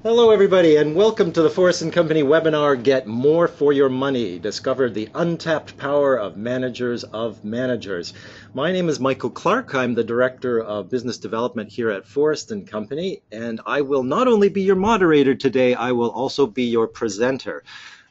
Hello everybody and welcome to the Forrest and Company webinar, Get More for Your Money. Discover the untapped power of managers of managers. My name is Michael Clark. I'm the Director of Business Development here at Forrest and Company, and I will not only be your moderator today, I will also be your presenter.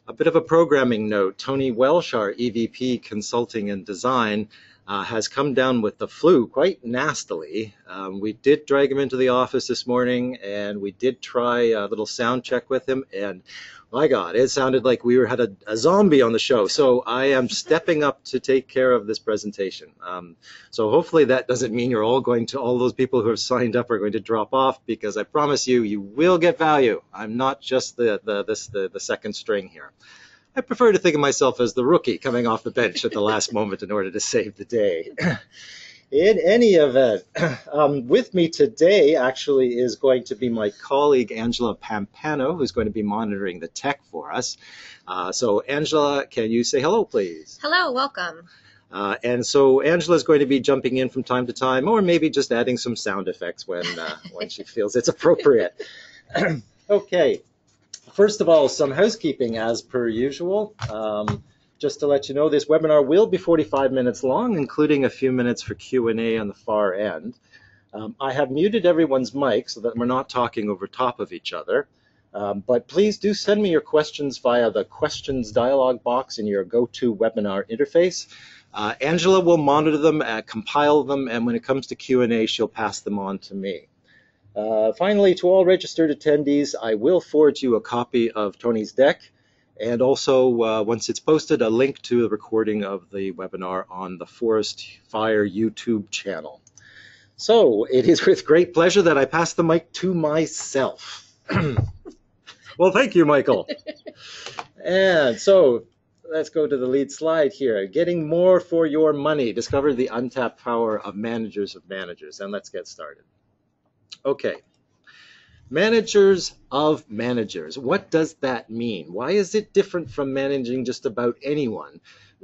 A bit of a programming note, Tony Welsh, our EVP Consulting and Design, has come down with the flu quite nastily. We did drag him into the office this morning and we did try a little sound check with him, and my God, it sounded like we had a zombie on the show. So I am stepping up to take care of this presentation. So hopefully that doesn't mean all those people who have signed up are going to drop off, because I promise you, you will get value. I'm not just the second string here. I prefer to think of myself as the rookie coming off the bench at the last moment in order to save the day. In any event, with me today actually is going to be my colleague Angela Pampano, who's going to be monitoring the tech for us. So Angela, can you say hello, please? Hello, welcome. And so Angela is going to be jumping in from time to time, or maybe just adding some sound effects when she feels it's appropriate. Okay. First of all, some housekeeping as per usual. Just to let you know, this webinar will be 45 minutes long, including a few minutes for Q&A on the far end. I have muted everyone's mic so that we're not talking over top of each other. But please do send me your questions via the questions dialog box in your GoToWebinar interface. Angela will monitor them, compile them, and when it comes to Q&A, she'll pass them on to me. Finally, to all registered attendees, I will forward you a copy of Tony's deck, and also, once it's posted, a link to the recording of the webinar on the Forest Fire YouTube channel. So it is with great pleasure that I pass the mic to myself. Well, thank you, Michael. And so let's go to the lead slide here. Getting more for your money. Discover the untapped power of managers of managers. And let's get started. Okay, managers of managers. What does that mean? Why is it different from managing just about anyone?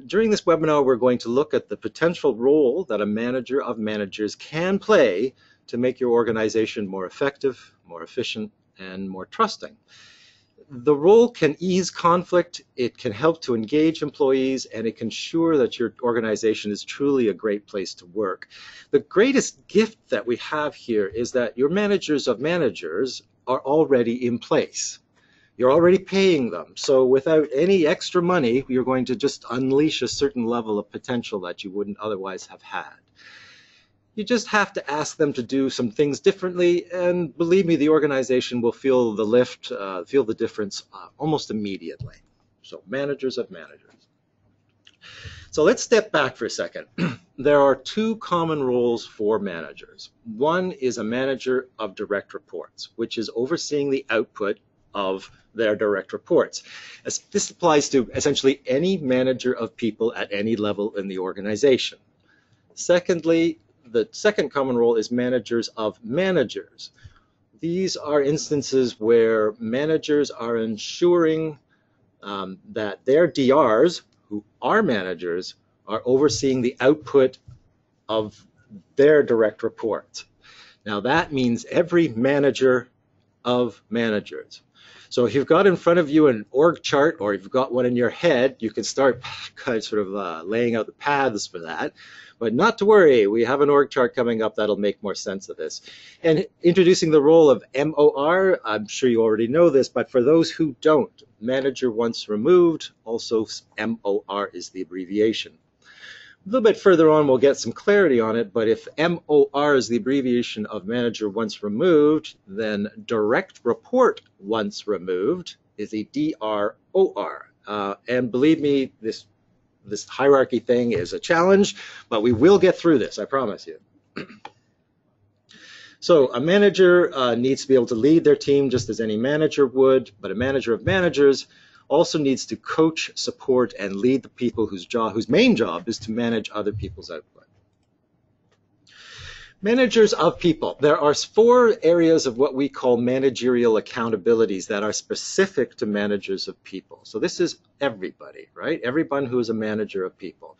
During this webinar, we're going to look at the potential role that a manager of managers can play to make your organization more effective, more efficient, and more trusting. The role can ease conflict, it can help to engage employees, and it can ensure that your organization is truly a great place to work. The greatest gift that we have here is that your managers of managers are already in place. You're already paying them. So without any extra money, you're going to just unleash a certain level of potential that you wouldn't otherwise have had. You just have to ask them to do some things differently, and believe me, the organization will feel the lift, feel the difference almost immediately. So managers of managers. So let's step back for a second. There are two common roles for managers. One is a manager of direct reports, which is overseeing the output of their direct reports. This applies to essentially any manager of people at any level in the organization. Secondly, the second common role is managers of managers. These are instances where managers are ensuring that their DRs, who are managers, are overseeing the output of their direct reports. Now that means every manager of managers. So if you've got in front of you an org chart, or if you've got one in your head, you can start kind of laying out the paths for that. But not to worry, we have an org chart coming up that'll make more sense of this. And introducing the role of MoR, I'm sure you already know this, but for those who don't, manager once removed, also MoR is the abbreviation. A little bit further on, we'll get some clarity on it, but if MoR is the abbreviation of manager once removed, then direct report once removed is a DROR. And believe me, this hierarchy thing is a challenge, but we will get through this, I promise you. So a manager needs to be able to lead their team just as any manager would, but a manager of managers also needs to coach, support, and lead the people whose main job is to manage other people's output. Managers of people. There are 4 areas of what we call managerial accountabilities that are specific to managers of people. So this is everybody, right? Everyone who is a manager of people.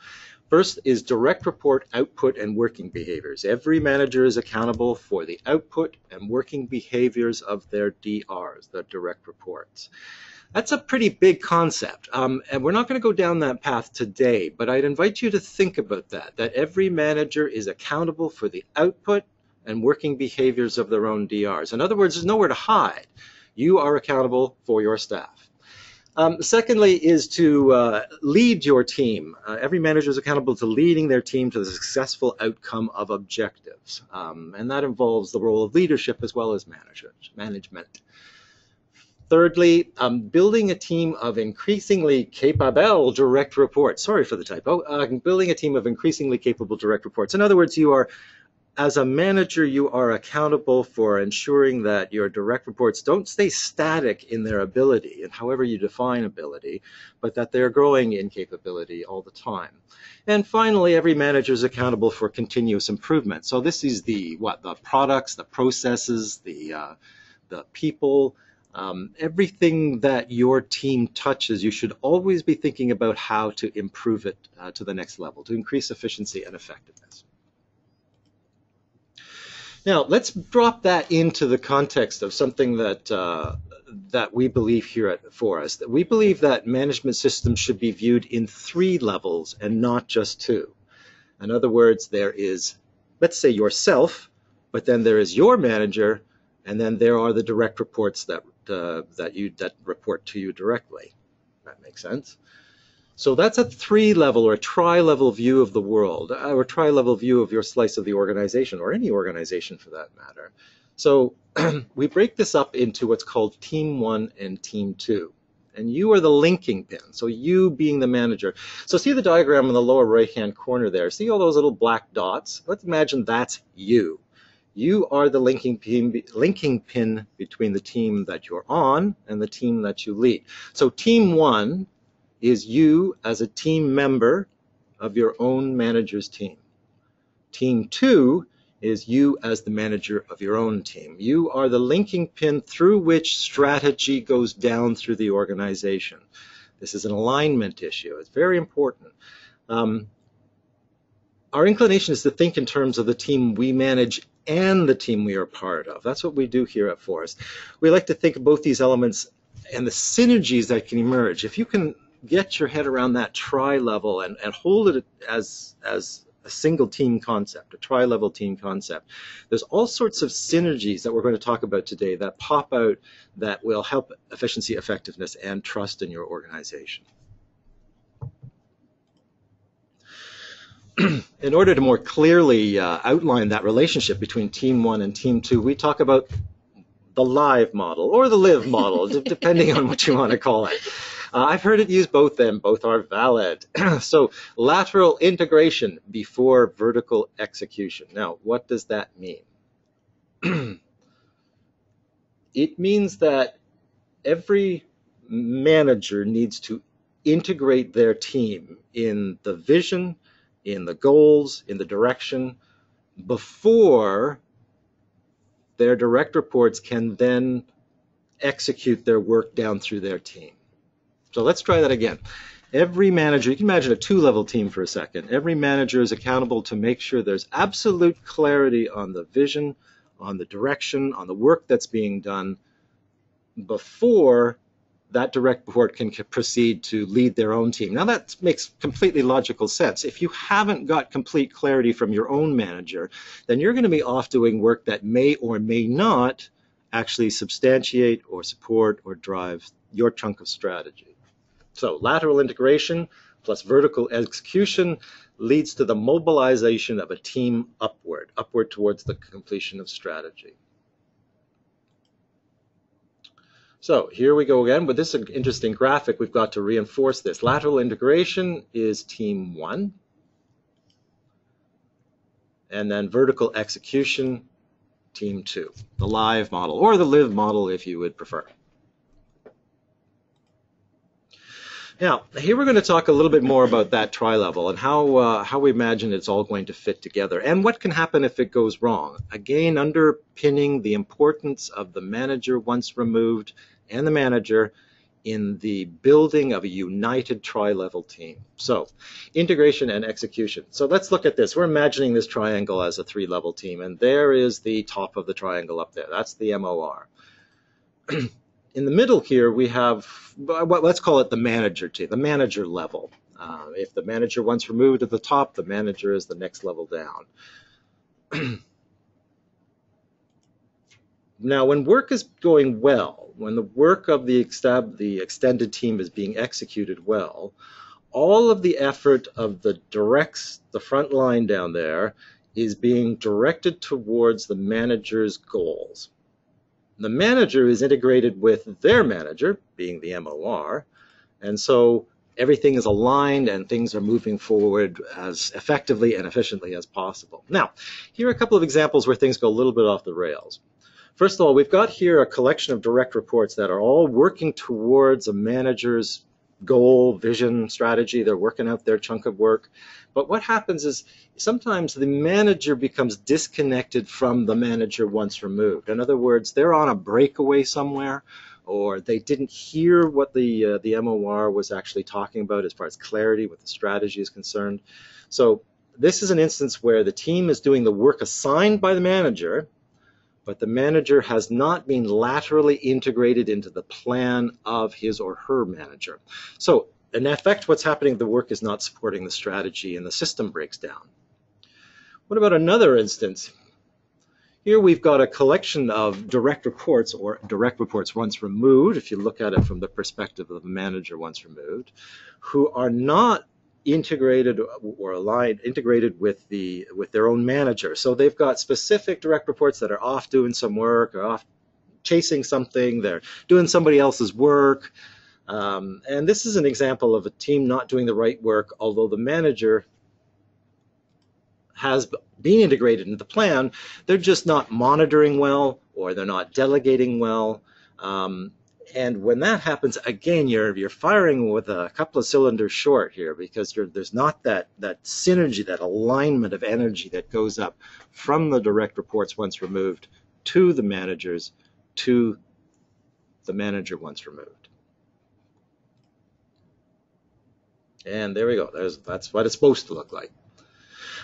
First is direct report output and working behaviors. Every manager is accountable for the output and working behaviors of their DRs, the direct reports. That's a pretty big concept, and we're not going to go down that path today, but I'd invite you to think about that every manager is accountable for the output and working behaviors of their own DRs. In other words, there's nowhere to hide. You are accountable for your staff. Secondly is to lead your team. Every manager is accountable to leading their team to the successful outcome of objectives. And that involves the role of leadership as well as management. Thirdly, building a team of increasingly capable direct reports. Sorry for the typo. Building a team of increasingly capable direct reports. In other words, as a manager, you are accountable for ensuring that your direct reports don't stay static in their ability, and however you define ability, but that they're growing in capability all the time. And finally, every manager is accountable for continuous improvement. So this is the products, the processes, the people, everything that your team touches, you should always be thinking about how to improve it to the next level, to increase efficiency and effectiveness. Now, let's drop that into the context of something that we believe here at Forrest. We believe that management systems should be viewed in 3 levels and not just 2. In other words, there is, let's say, yourself, but then there is your manager, and then there are the direct reports that report to you directly. That makes sense. So that's a 3-level or a tri-level view of the world, or a tri-level view of your slice of the organization, or any organization for that matter. So we break this up into what's called Team 1 and Team 2. And you are the linking pin, so you being the manager. So see the diagram in the lower right-hand corner there. See all those little black dots? Let's imagine that's you. You are the linking pin between the team that you're on and the team that you lead. So Team 1 is you as a team member of your own manager's team. Team 2 is you as the manager of your own team. You are the linking pin through which strategy goes down through the organization. This is an alignment issue. It's very important. Our inclination is to think in terms of the team we manage and the team we are part of. That's what we do here at Forrest. We like to think of both these elements and the synergies that can emerge. If you can get your head around that tri-level and hold it as a single team concept, a tri-level team concept, there's all sorts of synergies that we're going to talk about today that pop out that will help efficiency, effectiveness, and trust in your organization. In order to more clearly outline that relationship between Team 1 and Team 2, we talk about the live model or the live model, depending on what you want to call it. I've heard it used both, and both are valid. So lateral integration before vertical execution. Now, what does that mean? It means that every manager needs to integrate their team in the vision, in the goals, in the direction, before their direct reports can then execute their work down through their team. So let's try that again. Every manager, you can imagine a 2-level team for a second. Every manager is accountable to make sure there's absolute clarity on the vision, on the direction, on the work that's being done before that direct report can proceed to lead their own team. Now that makes completely logical sense. If you haven't got complete clarity from your own manager, then you're going to be off doing work that may or may not actually substantiate or support or drive your chunk of strategy. So lateral integration plus vertical execution leads to the mobilization of a team upward towards the completion of strategy. So here we go again with this interesting graphic. We've got to reinforce this. Lateral integration is Team 1. And then vertical execution, Team 2. The live model, or the live model if you would prefer. Now, here we're going to talk a little bit more about that tri-level and how we imagine it's all going to fit together and what can happen if it goes wrong. Again, underpinning the importance of the manager once removed and the manager in the building of a united tri-level team. So integration and execution. So let's look at this. We're imagining this triangle as a 3-level team, and there is the top of the triangle up there. That's the MoR. In the middle here, we have, let's call it the manager team, the manager level. If the manager once removed at the top, the manager is the next level down. Now, when work is going well, when the work of the extended team is being executed well, all of the effort of the front line down there is being directed towards the manager's goals. The manager is integrated with their manager, being the MoR, and so everything is aligned and things are moving forward as effectively and efficiently as possible. Now, here are a couple of examples where things go a little bit off the rails. First of all, we've got here a collection of direct reports that are all working towards a manager's goal, vision, strategy. They're working out their chunk of work. But what happens is sometimes the manager becomes disconnected from the manager once removed. In other words, they're on a breakaway somewhere, or they didn't hear what the MoR was actually talking about as far as clarity, what the strategy is concerned. So this is an instance where the team is doing the work assigned by the manager, but the manager has not been laterally integrated into the plan of his or her manager. So in effect, what's happening, the work is not supporting the strategy and the system breaks down. What about another instance? Here we've got a collection of direct reports, or direct reports once removed, if you look at it from the perspective of the manager once removed, who are not integrated or integrated with their own manager. So they've got specific direct reports that are off doing some work, or off chasing something, they're doing somebody else's work. And this is an example of a team not doing the right work, although the manager has been integrated into the plan. They're just not monitoring well, or they're not delegating well. And when that happens, again, you're firing with a couple of cylinders short here, because there's not that synergy, that alignment of energy that goes up from the direct reports once removed to the managers, to the manager once removed. And there we go. That's what it's supposed to look like.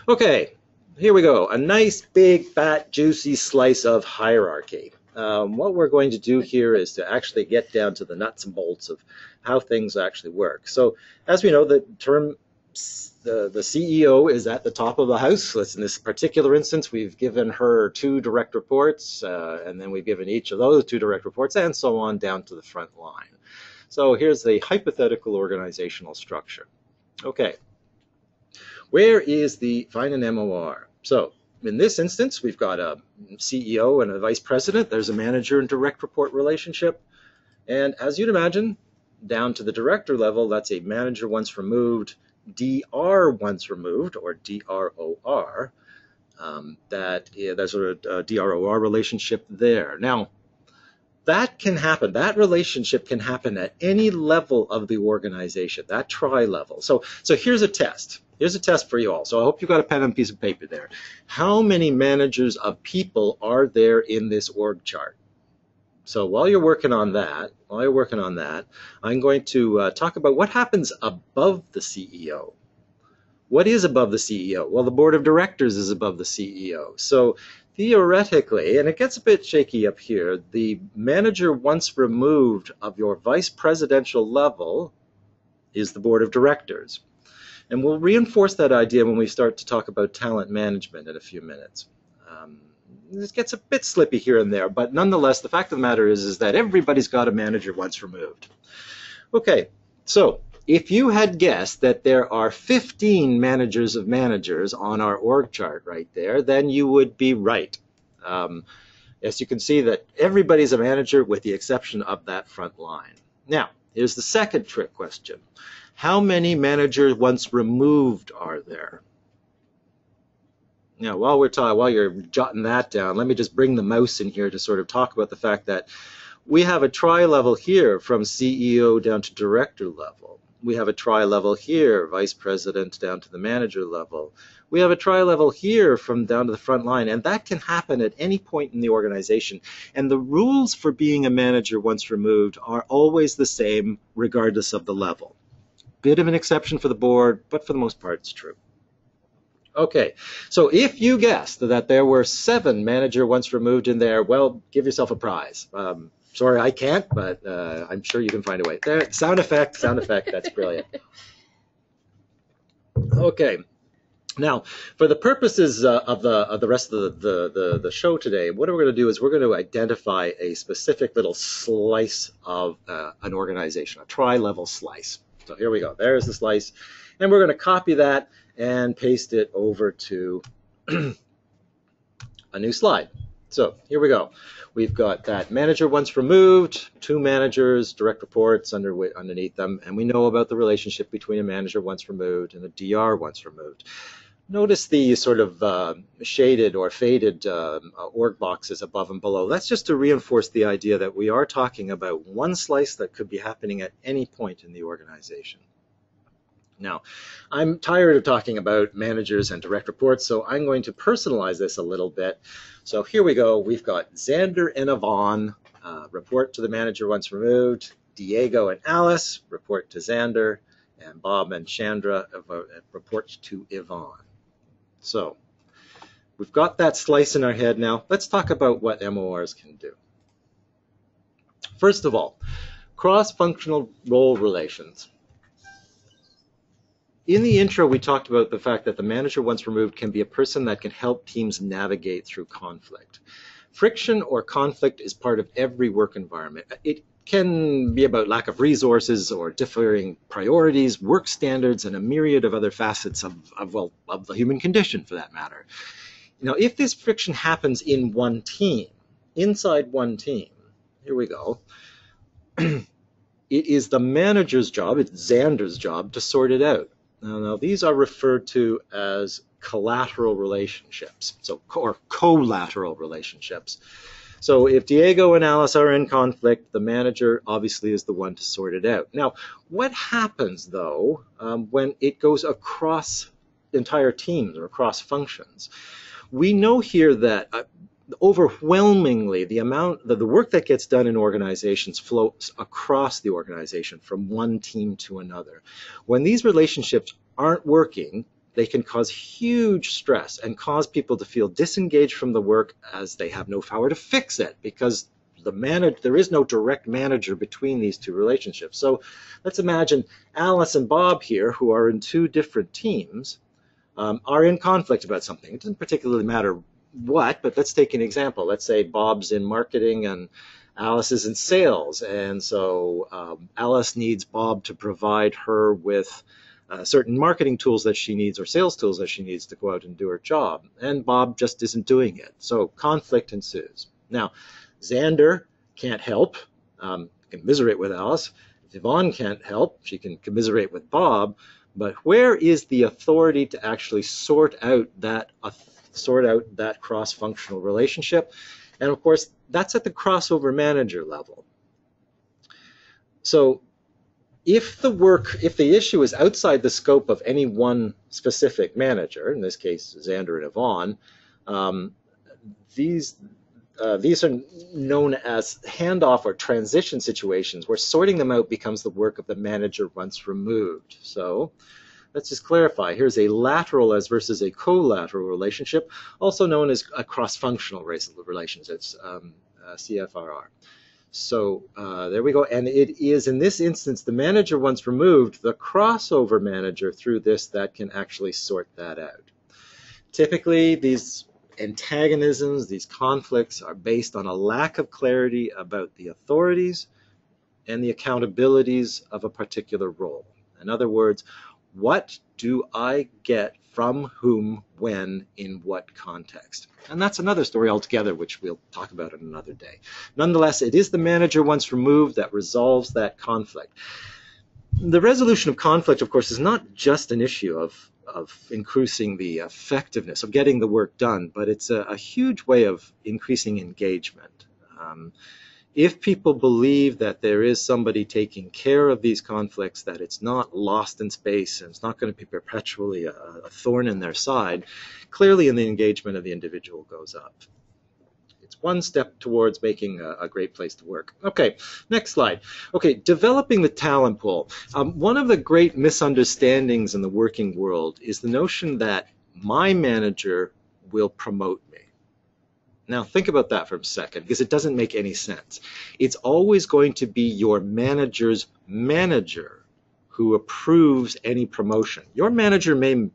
Okay, here we go. A nice, big, fat, juicy slice of hierarchy. What we're going to do here is to actually get down to the nuts and bolts of how things actually work. So as we know, the term, the CEO is at the top of the house. In this particular instance, we've given her 2 direct reports, and then we've given each of those 2 direct reports, and so on down to the front line. So here's the hypothetical organizational structure. Okay, where is find an MoR? So in this instance, we've got a CEO and a vice president. There's a manager and direct report relationship. And as you'd imagine, down to the director level, that's a manager once removed, DR once removed, or DROR. There's a DROR relationship there. Now, that can happen. That relationship can happen at any level of the organization, that tri-level. So here's a test. Here's a test for you all. So I hope you've got a pen and piece of paper there. How many managers of people are there in this org chart? So while you're working on that, I'm going to talk about what happens above the CEO. What is above the CEO? Well, the board of directors is above the CEO. So theoretically, and it gets a bit shaky up here, the manager once removed of your vice presidential level is the board of directors. And we'll reinforce that idea when we start to talk about talent management in a few minutes. This gets a bit slippy here and there, but nonetheless, the fact of the matter is that everybody's got a manager once removed. Okay, so if you had guessed that there are 15 managers of managers on our org chart right there, then you would be right. As you can see that everybody's a manager with the exception of that front line. Now, here's the second trick question. How many managers once removed are there? Now, while you're jotting that down, let me just bring the mouse in here to sort of talk about the fact that we have a tri-level here from CEO down to director level. We have a tri-level here, vice president down to the manager level. we have a tri-level here from down to the front line, and that can happen at any point in the organization. And the rules for being a manager once removed are always the same regardless of the level. Bit of an exception for the board, but for the most part it's true. Okay, so if you guessed that there were 7 manager once removed in there, well, give yourself a prize. Sorry, I can't, but I'm sure you can find a way. There, sound effect, that's brilliant. Okay, now for the purposes of the rest of the show today, what we're going to do is we're going to identify a specific little slice of an organization, a tri-level slice. So here we go. There's the slice, and we're going to copy that and paste it over to a new slide. So here we go. We've got that manager once removed, 2 managers, direct reports underneath them, and we know about the relationship between a manager once removed and a DR once removed. Notice the sort of shaded or faded org boxes above and below. That's just to reinforce the idea that we are talking about one slice that could be happening at any point in the organization. Now, I'm tired of talking about managers and direct reports, so I'm going to personalize this a little bit. So here we go. We've got Xander and Yvonne report to the manager once removed. Diego and Alice report to Xander, and Bob and Chandra report to Yvonne. So we've got that slice in our head now. Let's talk about what MORs can do. First of all, cross-functional role relations. In the intro, we talked about the fact that the manager once removed can be a person that can help teams navigate through conflict. Friction or conflict is part of every work environment. It can be about lack of resources or differing priorities, work standards, and a myriad of other facets of the human condition, for that matter. Now, if this friction happens in one team, inside one team, here we go, it is the manager's job, it's Xander's job, to sort it out. Now, these are referred to as collateral relationships, or collateral relationships. So if Diego and Alice are in conflict, the manager obviously is the one to sort it out. Now, what happens, though, when it goes across entire teams or across functions? We know here that overwhelmingly the work that gets done in organizations flows across the organization from one team to another. When these relationships aren't working, they can cause huge stress and cause people to feel disengaged from the work, as they have no power to fix it, because there is no direct manager between these two relationships. So let's imagine Alice and Bob here, who are in 2 different teams, are in conflict about something. It doesn't particularly matter what, but let's take an example. Let's say Bob's in marketing and Alice is in sales, and so Alice needs Bob to provide her with certain marketing tools that she needs, or sales tools that she needs, to go out and do her job, and Bob just isn't doing it. So conflict ensues. Now, Xander can't help, can commiserate with Alice. If Yvonne can't help, she can commiserate with Bob, but where is the authority to actually sort out that cross-functional relationship? And of course, that's at the crossover manager level. So if the issue is outside the scope of any one specific manager, in this case Xander and Yvonne, these are known as handoff or transition situations, where sorting them out becomes the work of the manager once removed. So let's just clarify. Here's a lateral as versus a collateral relationship, also known as a cross-functional relations. It's CFRR. So there we go. And it is, in this instance, the manager once removed, the crossover manager through this, that can actually sort that out. Typically, these antagonisms, these conflicts, are based on a lack of clarity about the authorities and the accountabilities of a particular role. In other words, what do I get from whom, when, in what context? And that's another story altogether, which we'll talk about in another day. Nonetheless, it is the manager once removed that resolves that conflict. The resolution of conflict, of course, is not just an issue of increasing the effectiveness of getting the work done, but it's a huge way of increasing engagement. If people believe that there is somebody taking care of these conflicts, that it's not lost in space and it's not going to be perpetually a thorn in their side, clearly in the engagement of the individual goes up. It's one step towards making a great place to work. Okay, next slide. Okay, developing the talent pool. One of the great misunderstandings in the working world is the notion that my manager will promote me. Now think about that for a second, because it doesn't make any sense. It's always going to be your manager's manager who approves any promotion. Your manager may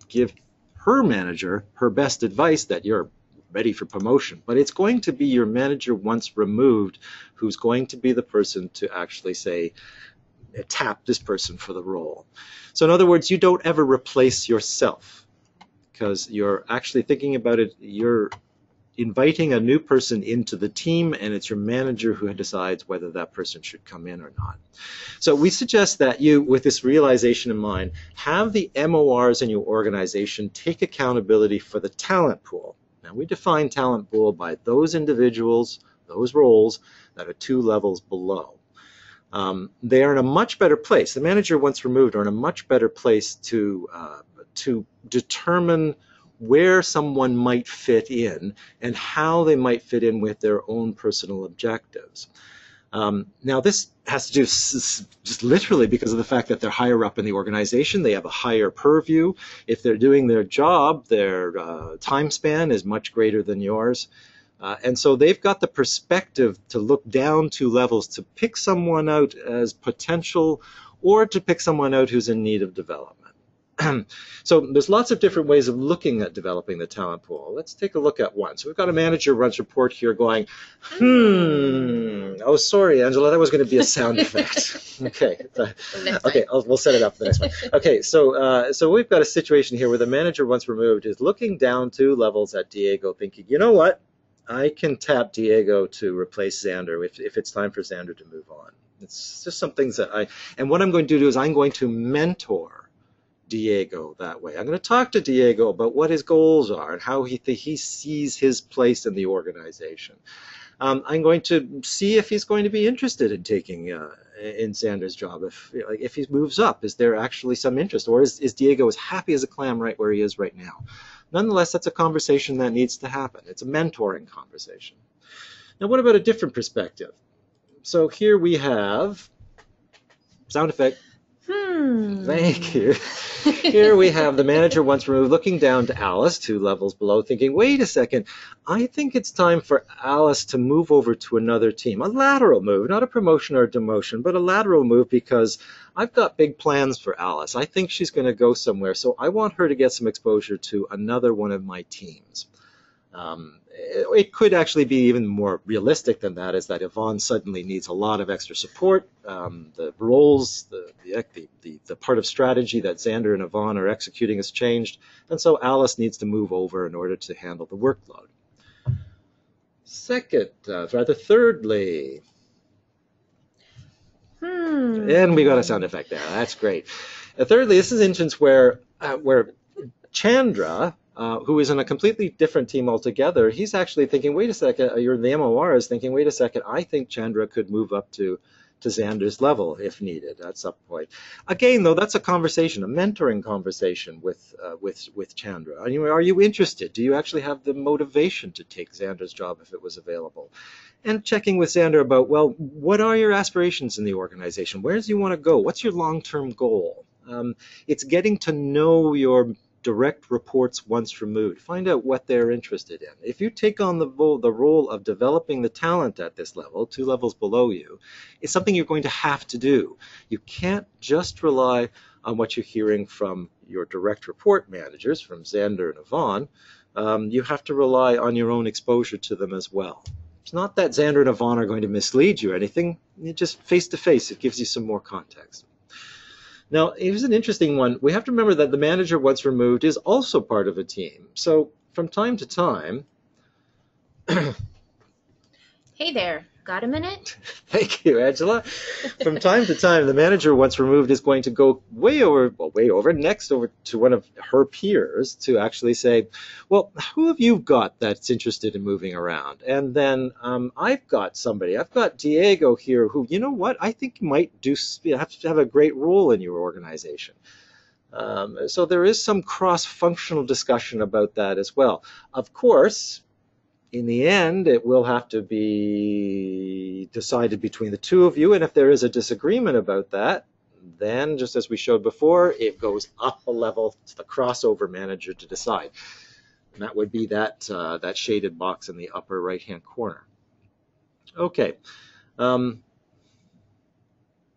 give her manager her best advice that you're ready for promotion, but it's going to be your manager once removed who's going to be the person to actually say, tap this person for the role. So in other words, you don't ever replace yourself, because you're actually thinking about it, you're inviting a new person into the team, and it's your manager who decides whether that person should come in or not. So we suggest that you, with this realization in mind, have the MORs in your organization take accountability for the talent pool. Now we define talent pool by those individuals, those roles that are 2 levels below. They are in a much better place. The manager, once removed, are in a much better place to determine where someone might fit in and how they might fit in with their own personal objectives. Now this has to do just literally because of the fact that they're higher up in the organization. They have a higher purview. If they're doing their job, their time span is much greater than yours. And so they've got the perspective to look down 2 levels to pick someone out as potential or to pick someone out who's in need of development. So there's lots of different ways of looking at developing the talent pool. Let's take a look at one. So we've got a manager runs report here going, oh, sorry, Angela, that was going to be a sound effect. Okay, okay, we'll set it up for the next one. Okay, so we've got a situation here where the manager once removed is looking down 2 levels at Diego thinking, you know what? I can tap Diego to replace Xander if it's time for Xander to move on. It's just some things that and what I'm going to do is I'm going to mentor Diego that way. I'm going to talk to Diego about what his goals are and how he sees his place in the organization. I'm going to see if he's going to be interested in taking in Xander's job. If he moves up, is there actually some interest, or is Diego as happy as a clam right where he is right now? Nonetheless, that's a conversation that needs to happen. It's a mentoring conversation. Now, what about a different perspective? So here we have sound effect. Thank you. Here we have the manager once removed looking down to Alice 2 levels below thinking, wait a second, I think it's time for Alice to move over to another team. A lateral move, not a promotion or a demotion, but a lateral move because I've got big plans for Alice. I think she's going to go somewhere, so I want her to get some exposure to another one of my teams. It could actually be even more realistic than that, is that Yvonne suddenly needs a lot of extra support. The roles, the part of strategy that Xander and Yvonne are executing has changed, and so Alice needs to move over in order to handle the workload. Thirdly, and we got a sound effect there. That's great. Thirdly, this is an instance where Chandra, who is in a completely different team altogether, he's actually thinking, wait a second, the MOR is thinking, wait a second, I think Chandra could move up to Xander's level if needed at some point. Again, though, that's a conversation, a mentoring conversation with Chandra. Are you interested? Do you actually have the motivation to take Xander's job if it was available? And checking with Xander about, well, what are your aspirations in the organization? Where do you want to go? What's your long-term goal? It's getting to know your direct reports once removed. Find out what they're interested in. If you take on the role of developing the talent at this level, 2 levels below you, it's something you're going to have to do. You can't just rely on what you're hearing from your direct report managers, from Xander and Yvonne. You have to rely on your own exposure to them as well. It's not that Xander and Yvonne are going to mislead you or anything. You just face-to-face, it gives you some more context. Now, here's an interesting one. We have to remember that the manager once removed is also part of a team. So from time to time, Hey there, got a minute? Thank you, Angela. From time to time, the manager, once removed, is going to go next over to one of her peers to actually say, well, who have you got that's interested in moving around? And then I've got Diego here who, you know what, I think might have a great role in your organization. So there is some cross-functional discussion about that as well. Of course, in the end, it will have to be decided between the two of you, and if there is a disagreement about that, then, just as we showed before, it goes up a level to the crossover manager to decide. And that would be that shaded box in the upper right-hand corner. Okay.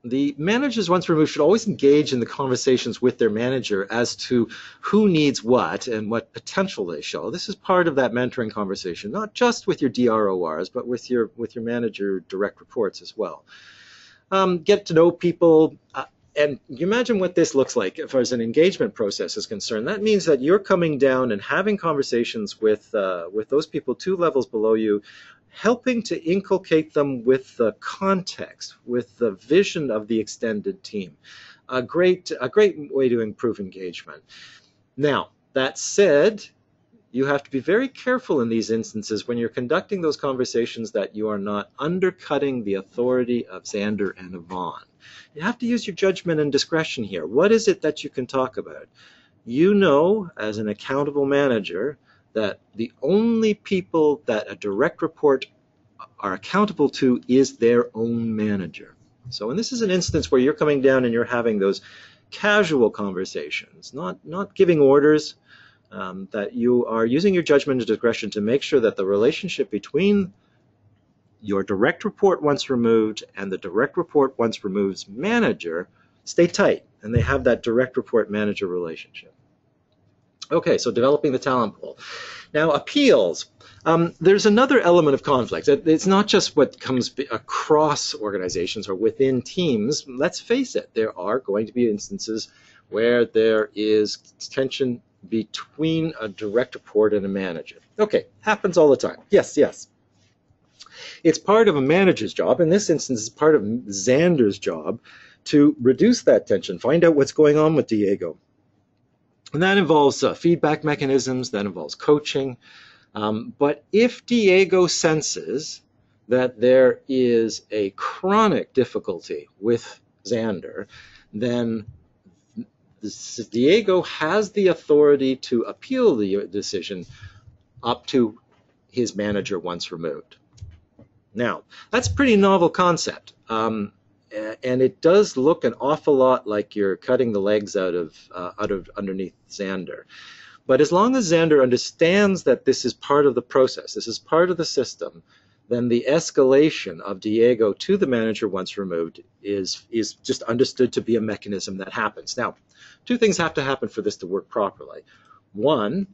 The managers, once removed, should always engage in the conversations with their manager as to who needs what and what potential they show. This is part of that mentoring conversation, not just with your DRORs, but with your manager direct reports as well. Get to know people, and you imagine what this looks like as far as an engagement process is concerned. That means that you're coming down and having conversations with those people 2 levels below you, helping to inculcate them with the context, with the vision of the extended team. A great way to improve engagement. Now, that said, you have to be very careful in these instances when you're conducting those conversations that you are not undercutting the authority of Xander and Yvonne. You have to use your judgment and discretion here. What is it that you can talk about? You know, as an accountable manager, that the only people that a direct report are accountable to is their own manager. So, and this is an instance where you're coming down and you're having those casual conversations, not giving orders, that you are using your judgment and discretion to make sure that the relationship between your direct report once removed and the direct report once removed's manager stay tight, and they have that direct report manager relationship. Okay, so developing the talent pool. Now, appeals. There's another element of conflict. It's not just what comes across organizations or within teams. Let's face it, there are going to be instances where there is tension between a direct report and a manager. Okay, happens all the time. Yes. It's part of a manager's job. In this instance, it's part of Xander's job to reduce that tension, find out what's going on with Diego. And that involves feedback mechanisms, that involves coaching. But if Diego senses that there is a chronic difficulty with Xander, then Diego has the authority to appeal the decision up to his manager once removed. Now, that's a pretty novel concept. And it does look an awful lot like you're cutting the legs out of underneath Xander. But as long as Xander understands that this is part of the process, this is part of the system, then the escalation of Diego to the manager once removed is just understood to be a mechanism that happens. Now, 2 things have to happen for this to work properly. One,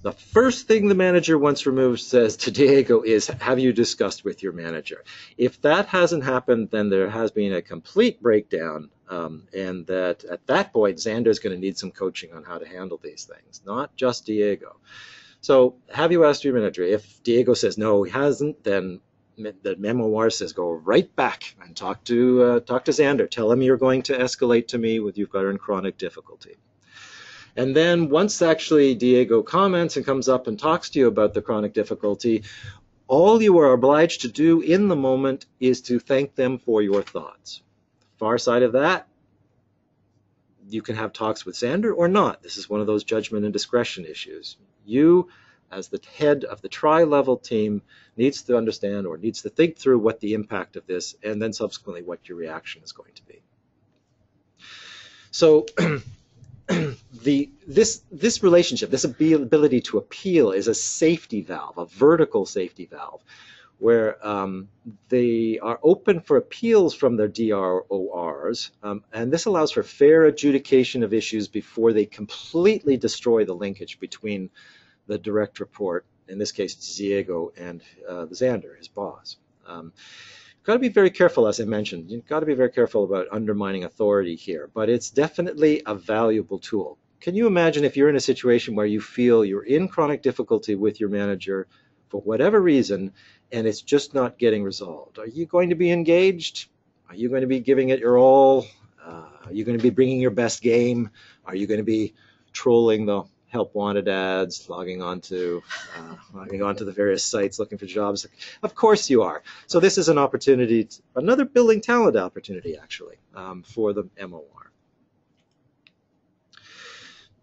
the first thing the manager once removed says to Diego is, have you discussed with your manager? If that hasn't happened, then there has been a complete breakdown, and that at that point, Xander's going to need some coaching on how to handle these things, not just Diego. So have you asked your manager? If Diego says no, he hasn't, then the MoR says go right back and talk to Xander. Tell him you're going to escalate to me with you've got in chronic difficulty. And then once actually Diego comments and comes up and talks to you about the chronic difficulty, all you are obliged to do in the moment is to thank them for your thoughts. Far side of that, you can have talks with Xander or not. This is one of those judgment and discretion issues. You, as the head of the tri-level team, needs to understand or needs to think through what the impact of this and then subsequently what your reaction is going to be. So this relationship, this ability to appeal is a safety valve, a vertical safety valve, where they are open for appeals from their DRORs, and this allows for fair adjudication of issues before they completely destroy the linkage between the direct report, in this case Diego, and Xander, his boss. You've got to be very careful, as I mentioned. You've got to be very careful about undermining authority here, but it's definitely a valuable tool. Can you imagine if you're in a situation where you feel you're in chronic difficulty with your manager for whatever reason, and it's just not getting resolved. Are you going to be engaged? Are you going to be giving it your all? Are you going to be bringing your best game? Are you going to be trolling the help wanted ads, logging onto the various sites looking for jobs? Of course you are. So this is an opportunity, another building talent opportunity actually, for the MoR.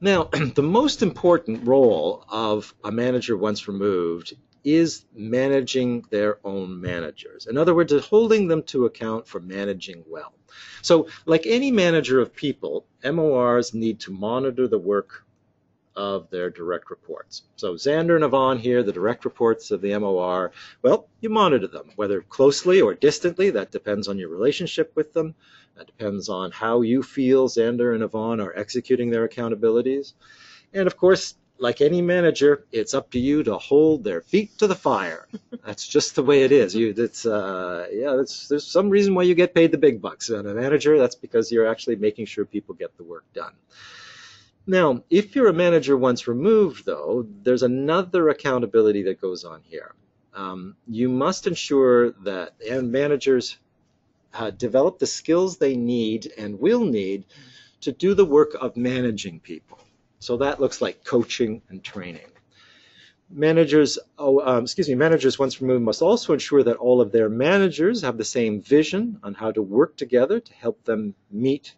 Now, the most important role of a manager once removed is managing their own managers. In other words, holding them to account for managing well. So like any manager of people, MORs need to monitor the work of their direct reports. So Xander and Yvonne here, the direct reports of the MOR, well, you monitor them, whether closely or distantly. That depends on your relationship with them. That depends on how you feel Xander and Yvonne are executing their accountabilities. And of course, like any manager, it's up to you to hold their feet to the fire. That's just the way it is. There's some reason why you get paid the big bucks. And a manager, that's because you're actually making sure people get the work done. Now, if you're a manager once removed, though, there's another accountability that goes on here. You must ensure that managers develop the skills they need and will need to do the work of managing people. So that looks like coaching and training. Managers once removed must also ensure that all of their managers have the same vision on how to work together to help them meet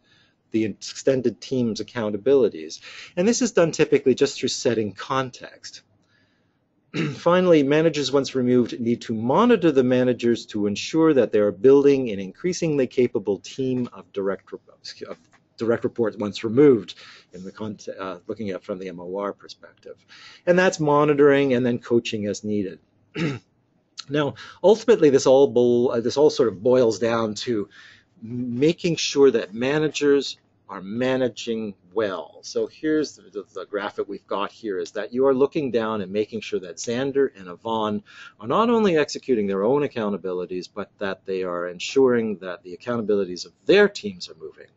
the extended team's accountabilities. And this is done typically just through setting context. Finally, managers once removed need to monitor the managers to ensure that they are building an increasingly capable team of direct reports once removed, in the looking at from the MOR perspective. And that's monitoring and then coaching as needed. Now, ultimately, this all sort of boils down to making sure that managers are managing well. So here's the graph that we've got here, is that you are looking down and making sure that Xander and Yvonne are not only executing their own accountabilities, but that they are ensuring that the accountabilities of their teams are moving.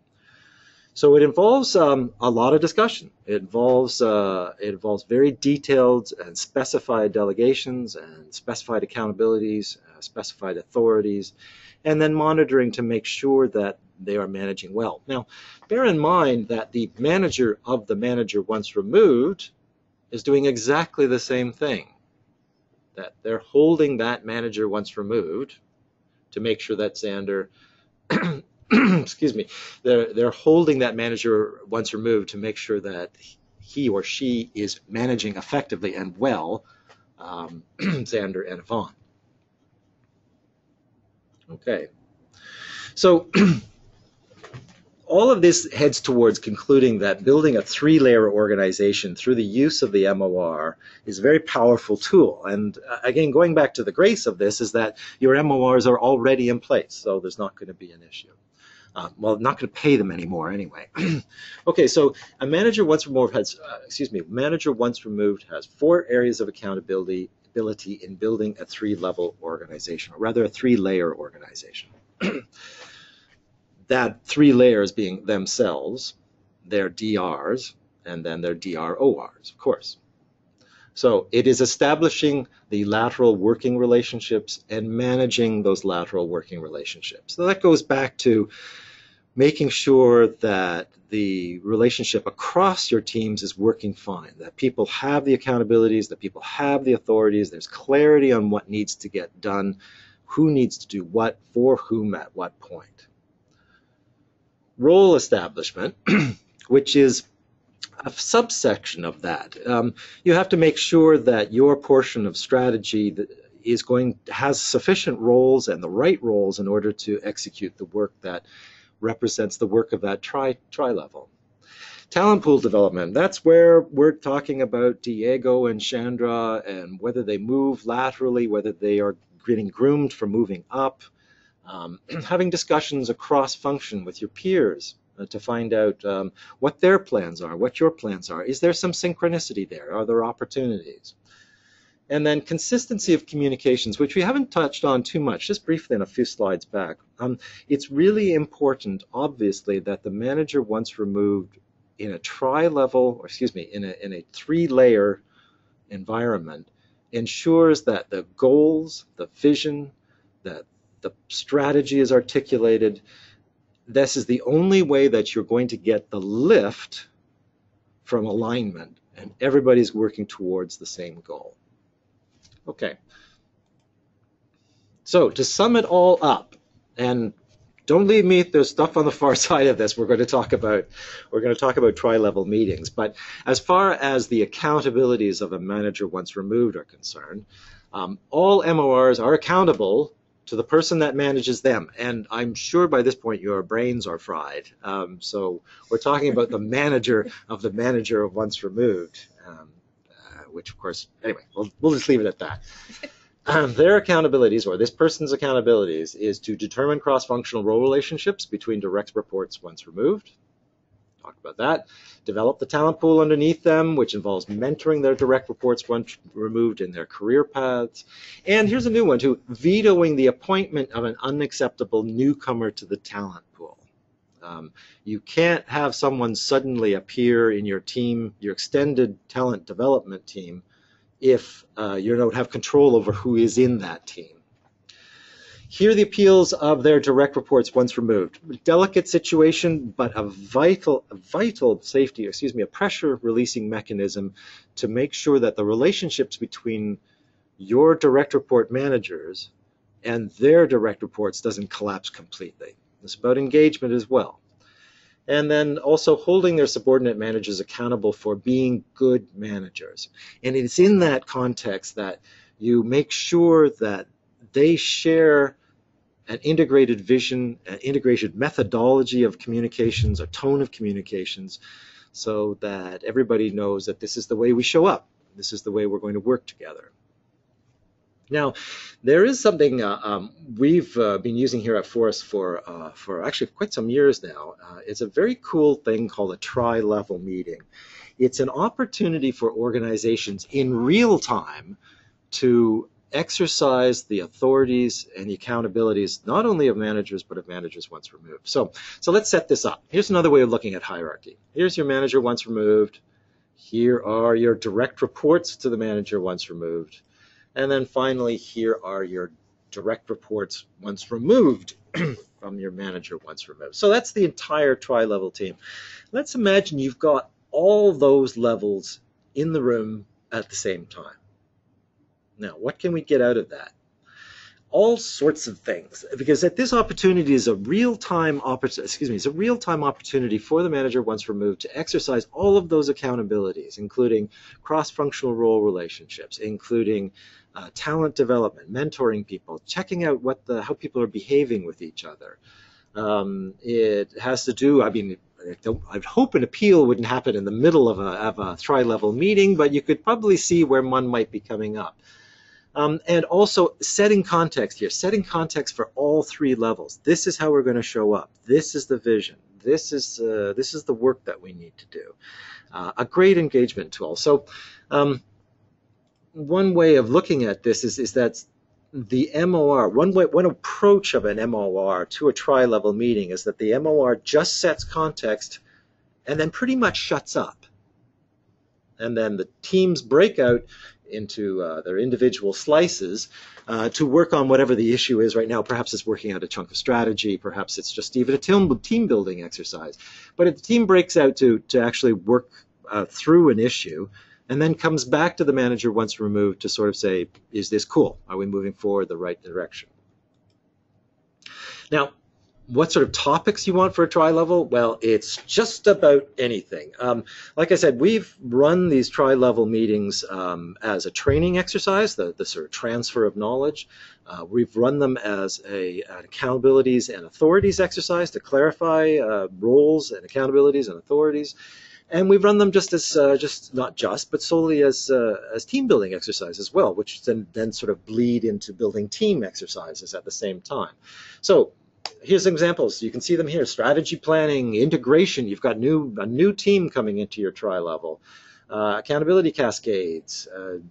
So it involves a lot of discussion. It involves very detailed and specified delegations and specified accountabilities, specified authorities, and then monitoring to make sure that they are managing well. Now, bear in mind that the manager of the manager once removed is doing exactly the same thing. That they're holding that manager once removed to make sure that Xander excuse me, they're holding that manager once removed to make sure that he or she is managing effectively and well Xander and Yvonne. Okay, so all of this heads towards concluding that building a three-layer organization through the use of the MOR is a very powerful tool. And again, going back to the grace of this is that your MORs are already in place, so there's not going to be an issue. Well, not going to pay them anymore anyway. Okay, so a manager once removed has, manager once removed has 4 areas of accountability in building a 3-level organization, or rather a 3-layer organization. That 3 layers being themselves, their DRs, and then their DRORs, of course. So it is establishing the lateral working relationships and managing those lateral working relationships. So that goes back to making sure that the relationship across your teams is working fine, that people have the accountabilities, that people have the authorities, there's clarity on what needs to get done, who needs to do what, for whom, at what point. Role establishment, which is a subsection of that. You have to make sure that your portion of strategy has sufficient roles and the right roles in order to execute the work that represents the work of that tri-level. Talent pool development, that's where we're talking about Diego and Chandra and whether they move laterally, whether they are getting groomed for moving up, having discussions across function with your peers to find out what their plans are, what your plans are. Is there some synchronicity there? Are there opportunities? And then consistency of communications, which we haven't touched on too much, just briefly in a few slides back. It's really important, obviously, that the manager once removed in a in a 3-layer environment ensures that the goals, the vision, that the strategy is articulated. This is the only way that you're going to get the lift from alignment, and everybody's working towards the same goal. Okay. So to sum it all up, and don't leave me, there's stuff on the far side of this we're going to talk about tri-level meetings. But as far as the accountabilities of a manager once removed are concerned, all MORs are accountable to the person that manages them. And I'm sure by this point your brains are fried. So we're talking about the manager once removed, which of course, anyway, we'll just leave it at that. Their accountabilities, or this person's accountabilities, is to determine cross-functional role relationships between direct reports once removed. Talked about that. Develop the talent pool underneath them, which involves mentoring their direct reports once removed in their career paths. And here's a new one too, vetoing the appointment of an unacceptable newcomer to the talent pool. You can't have someone suddenly appear in your team, your extended talent development team, if you don't have control over who is in that team. Hear the appeals of their direct reports once removed. Delicate situation, but a vital safety, a pressure releasing mechanism to make sure that the relationships between your direct report managers and their direct reports doesn't collapse completely. It's about engagement as well. And then also holding their subordinate managers accountable for being good managers. And it's in that context that you make sure that they share an integrated vision, an integrated methodology of communications, a tone of communications, so that everybody knows that this is the way we show up. This is the way we're going to work together. Now, there is something we've been using here at Forrest for actually quite some years now. It's a very cool thing called a tri-level meeting. It's an opportunity for organizations in real time to exercise the authorities and the accountabilities, not only of managers, but of managers once removed. So let's set this up. Here's another way of looking at hierarchy. Here's your manager once removed. Here are your direct reports to the manager once removed. And then finally, here are your direct reports once removed from your manager once removed. So that's the entire tri-level team. Let's imagine you've got all those levels in the room at the same time. Now, what can we get out of that? All sorts of things, because this opportunity is a real-time opportunity for the manager once removed to exercise all of those accountabilities, including cross-functional role relationships, including talent development, mentoring people, checking out how people are behaving with each other. It has to do, I'd hope an appeal wouldn't happen in the middle of a tri-level meeting, but you could probably see where one might be coming up. And also setting context here, setting context for all three levels. This is how we're going to show up. This is the vision. This is the work that we need to do. A great engagement tool. So one way of looking at this is that the MOR, one approach of an MOR to a tri-level meeting is that the MOR just sets context and then pretty much shuts up. And then the teams break out into their individual slices to work on whatever the issue is right now. Perhaps it's working out a chunk of strategy. Perhaps it's just even a team building exercise. But if the team breaks out to actually work through an issue and then comes back to the manager once removed to sort of say, is this cool? Are we moving forward the right direction? Now, what sort of topics you want for a tri-level? Well, it's just about anything. Like I said, we've run these tri-level meetings as a training exercise, the sort of transfer of knowledge. We've run them as an accountabilities and authorities exercise to clarify roles and accountabilities and authorities. And we've run them just as, but solely as team building exercise as well, which then sort of bleed into building team exercises at the same time. So here's some examples. You can see them here. Strategy planning, integration. You've got a new team coming into your tri-level. Accountability cascades,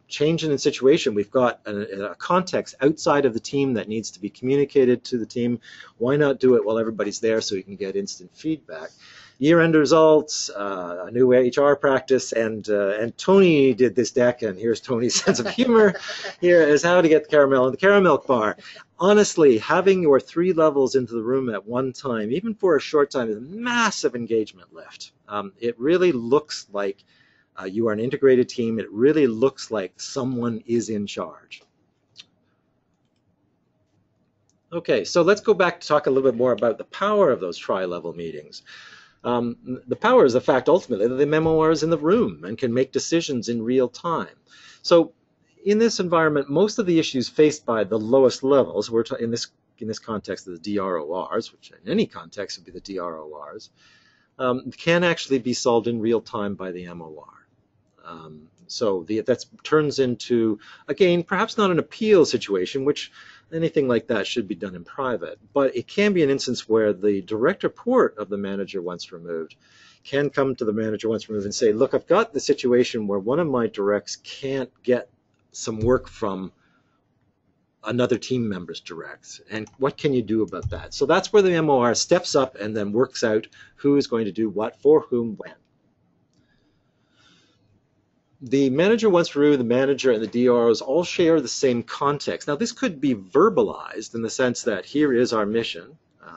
change in situation. We've got a context outside of the team that needs to be communicated to the team. Why not do it while everybody's there so you can get instant feedback? year-end results, a new HR practice, and Tony did this deck, and here's Tony's sense of humor. Here is how to get the caramel in the caramel bar. Honestly, having your 3 levels into the room at one time, even for a short time, is a massive engagement lift. It really looks like you are an integrated team. It really looks like someone is in charge. Okay, so let's go back to talk a little bit more about the power of those tri-level meetings. The power is the fact, ultimately, that the MoR is in the room and can make decisions in real time. So in this environment, most of the issues faced by the lowest levels, in this context, the DRORs, which in any context would be the DRORs, can actually be solved in real time by the MoR. So that turns into, again, perhaps not an appeal situation, which anything like that should be done in private, but it can be an instance where the direct report of the manager once removed can come to the manager once removed and say, look, I've got the situation where one of my directs can't get some work from another team member's directs, and what can you do about that? So that's where the MoR steps up and then works out who is going to do what, for whom, when. The manager once removed, the manager and the DROs all share the same context. Now, this could be verbalized in the sense that here is our mission,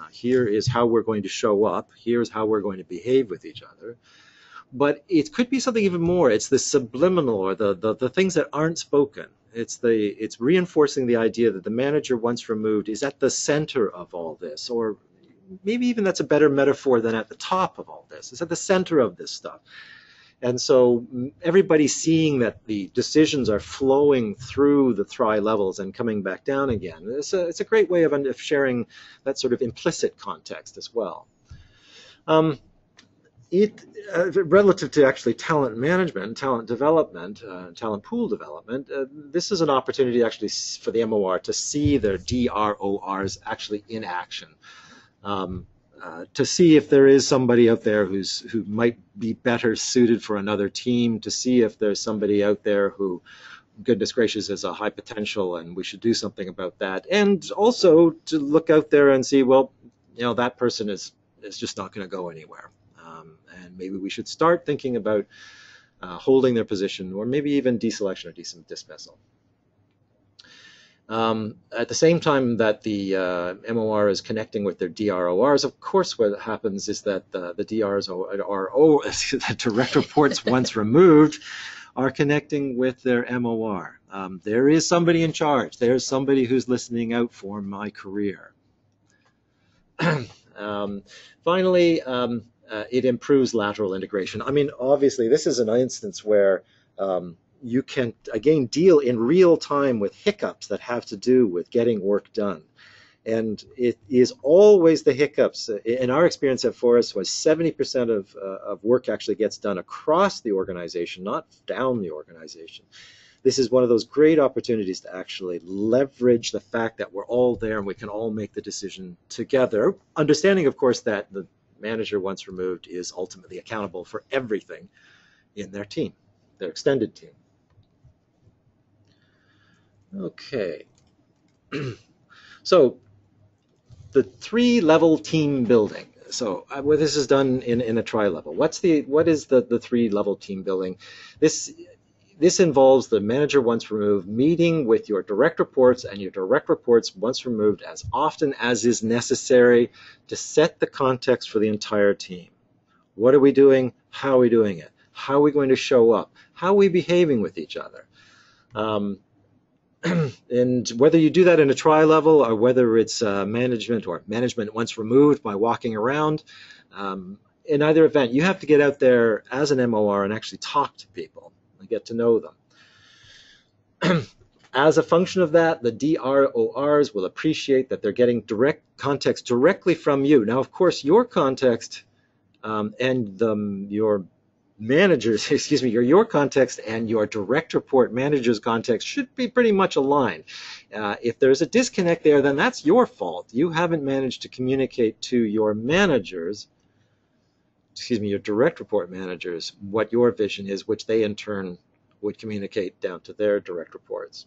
here is how we're going to show up, here's how we're going to behave with each other. But it could be something even more. It's the subliminal, or the things that aren't spoken. It's reinforcing the idea that the manager once removed is at the center of all this, or maybe even that's a better metaphor than at the top of all this. It's at the center of this stuff. And so everybody's seeing that the decisions are flowing through the tri-levels and coming back down again. It's a great way of sharing that sort of implicit context as well. Relative to actually talent management, talent development, talent pool development, this is an opportunity actually for the MoR to see their DRORs actually in action. To see if there is somebody out there who might be better suited for another team, to see if there's somebody out there who, goodness gracious, is a high potential and we should do something about that. And also to look out there and see, well, that person is just not going to go anywhere. And maybe we should start thinking about holding their position, or maybe even deselection or dismissal. At the same time that the MoR is connecting with their DRORs, of course what happens is that the DRs the direct reports once removed are connecting with their MoR. There is somebody in charge. There's somebody who's listening out for my career. Finally, it improves lateral integration. I mean, obviously, this is an instance where you can, again, deal in real time with hiccups that have to do with getting work done. And it is always the hiccups. In our experience at Forrest, was 70% of work actually gets done across the organization, not down the organization. This is one of those great opportunities to actually leverage the fact that we're all there and we can all make the decision together, understanding, of course, that the manager once removed is ultimately accountable for everything in their team, their extended team. Okay, so the 3-level team building. So well, this is done in a tri-level. What is the 3-level team building? This involves the manager once removed meeting with your direct reports and your direct reports once removed as often as is necessary to set the context for the entire team. What are we doing? How are we doing it? How are we going to show up? How are we behaving with each other? And whether you do that in a tri-level or whether it's management once removed by walking around, in either event, you have to get out there as an MoR and actually talk to people and get to know them. As a function of that, the DRORs will appreciate that they're getting direct context directly from you. Now, of course, your context and your managers, your context and your direct report manager's context should be pretty much aligned. If there's a disconnect there, then that's your fault. You haven't managed to communicate to your managers, your direct report managers, what your vision is, which they in turn would communicate down to their direct reports.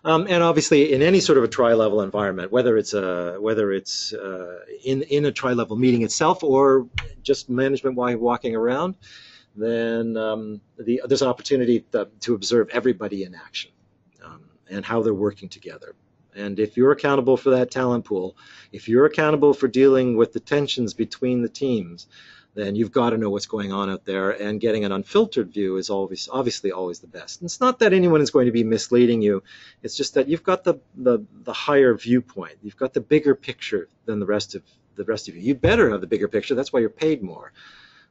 And obviously, in any sort of a tri-level environment, whether it's in a tri-level meeting itself or just management while walking around, then there's an opportunity to observe everybody in action and how they're working together. And if you're accountable for that talent pool, if you're accountable for dealing with the tensions between the teams, then you've got to know what's going on out there, and getting an unfiltered view is obviously always the best. And it's not that anyone is going to be misleading you, it's just that you've got the higher viewpoint. You've got the bigger picture than the rest of you. You better have the bigger picture, that's why you're paid more.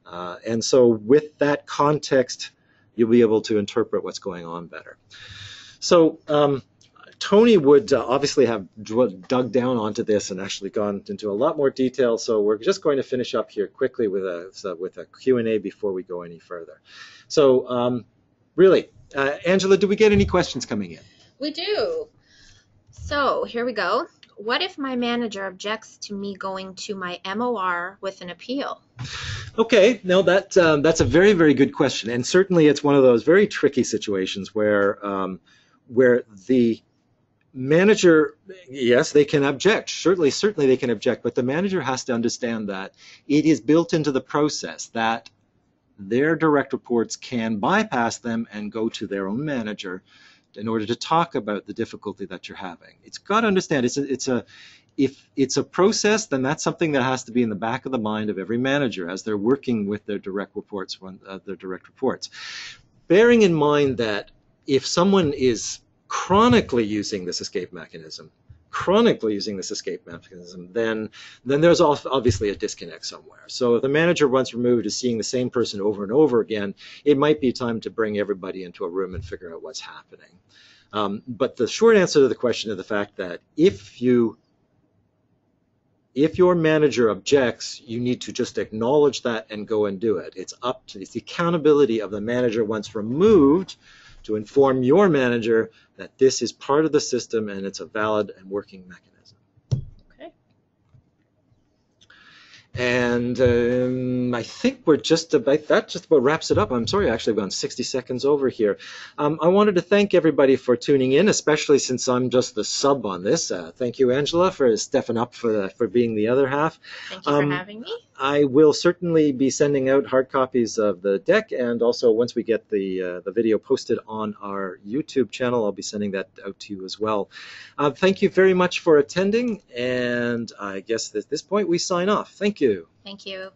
And so with that context, you'll be able to interpret what's going on better. So Tony would obviously have dug down onto this and actually gone into a lot more detail. So we're just going to finish up here quickly with a Q&A before we go any further. So really, Angela, do we get any questions coming in? We do. So here we go. What if my manager objects to me going to my MoR with an appeal? Okay, no, that's a very, very good question. And certainly it's one of those very tricky situations where the manager, yes, they can object. Certainly they can object, but the manager has to understand that it is built into the process that their direct reports can bypass them and go to their own manager in order to talk about the difficulty that you're having. It's got to understand if it's a process, then that's something that has to be in the back of the mind of every manager as they're working with their direct reports. Bearing in mind that if someone is chronically using this escape mechanism, then there's obviously a disconnect somewhere. So if the manager once removed is seeing the same person over and over again, it might be time to bring everybody into a room and figure out what's happening. But the short answer to the question is the fact that if your manager objects, you need to just acknowledge that and go and do it. It's the accountability of the manager once removed to inform your manager that this is part of the system and it's a valid and working mechanism. Okay. And I think we're just about wraps it up. I'm sorry, actually, I've gone 60 seconds over here. I wanted to thank everybody for tuning in, especially since I'm just the sub on this. Thank you, Angela, for stepping up for being the other half. Thank you for having me. I will certainly be sending out hard copies of the deck, and also once we get the video posted on our YouTube channel, I'll be sending that out to you as well. Thank you very much for attending, and I guess at this point we sign off. Thank you. Thank you.